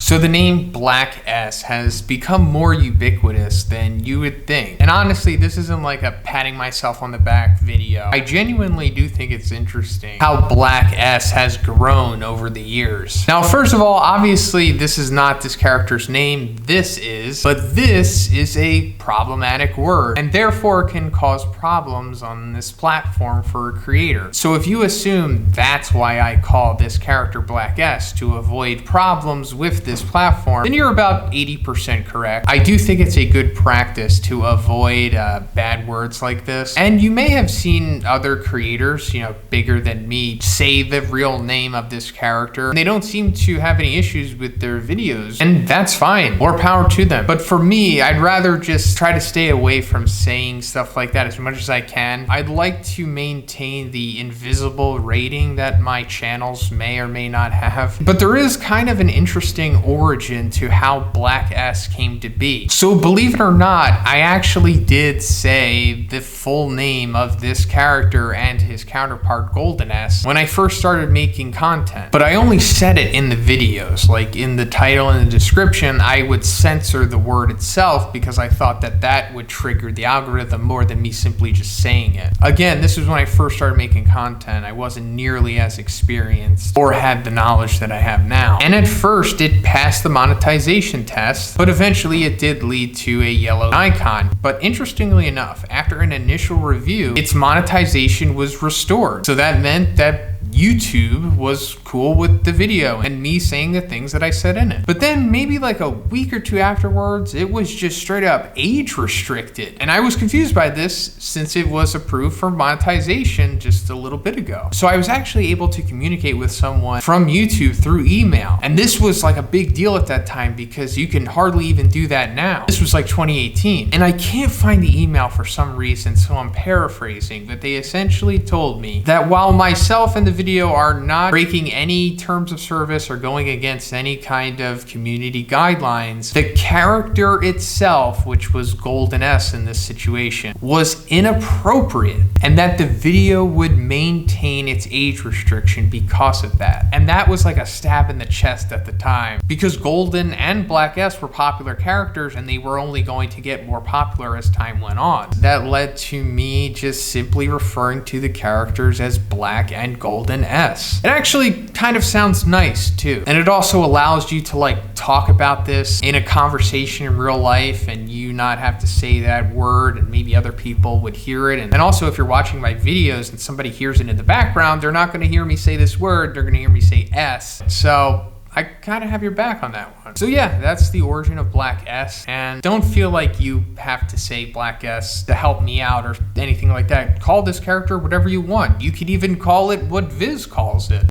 So the name Black S has become more ubiquitous than you would think. And honestly, this isn't like a patting myself on the back video. I genuinely do think it's interesting how Black S has grown over the years. Now, first of all, obviously this is not this character's name, this is, but this is a problematic word and therefore can cause problems on this platform for a creator. So if you assume that's why I call this character Black S, to avoid problems with this platform, then you're about 80% correct. I do think it's a good practice to avoid bad words like this. And you may have seen other creators, bigger than me, say the real name of this character, and they don't seem to have any issues with their videos, and that's fine. More power to them. But for me, I'd rather just try to stay away from saying stuff like that as much as I can. I'd like to maintain the invisible rating that my channels may or may not have. But there is kind of an interesting origin to how Black S came to be. So believe it or not, I actually did say the full name of this character and his counterpart Golden S when I first started making content. But I only said it in the videos, like in the title and the description. I would censor the word itself because I thought that that would trigger the algorithm more than me simply just saying it. Again, this was when I first started making content. I wasn't nearly as experienced or had the knowledge that I have now. And at first it passed the monetization test, but eventually it did lead to a yellow icon. But interestingly enough, after an initial review, its monetization was restored. So that meant that YouTube was cool with the video and me saying the things that I said in it. But then maybe like a week or two afterwards, it was just straight up age restricted. And I was confused by this since it was approved for monetization just a little bit ago. So I was actually able to communicate with someone from YouTube through email. And this was like a big deal at that time because you can hardly even do that now. This was like 2018. And I can't find the email for some reason, so I'm paraphrasing, but they essentially told me that while myself and the video are not breaking any terms of service or going against any kind of community guidelines, the character itself, which was Golden S in this situation, was inappropriate, and that the video would maintain its age restriction because of that. And that was like a stab in the chest at the time, because Golden and Black S were popular characters and they were only going to get more popular as time went on. That led to me just simply referring to the characters as Black and Golden S. It actually kind of sounds nice too. And it also allows you to like talk about this in a conversation in real life and you not have to say that word and maybe other people would hear it. And also if you're watching my videos and somebody hears it in the background, they're not going to hear me say this word, they're going to hear me say S. So I kind of have your back on that one. So yeah, that's the origin of Black S. And don't feel like you have to say Black S to help me out or anything like that. Call this character whatever you want. You could even call it what Viz calls it.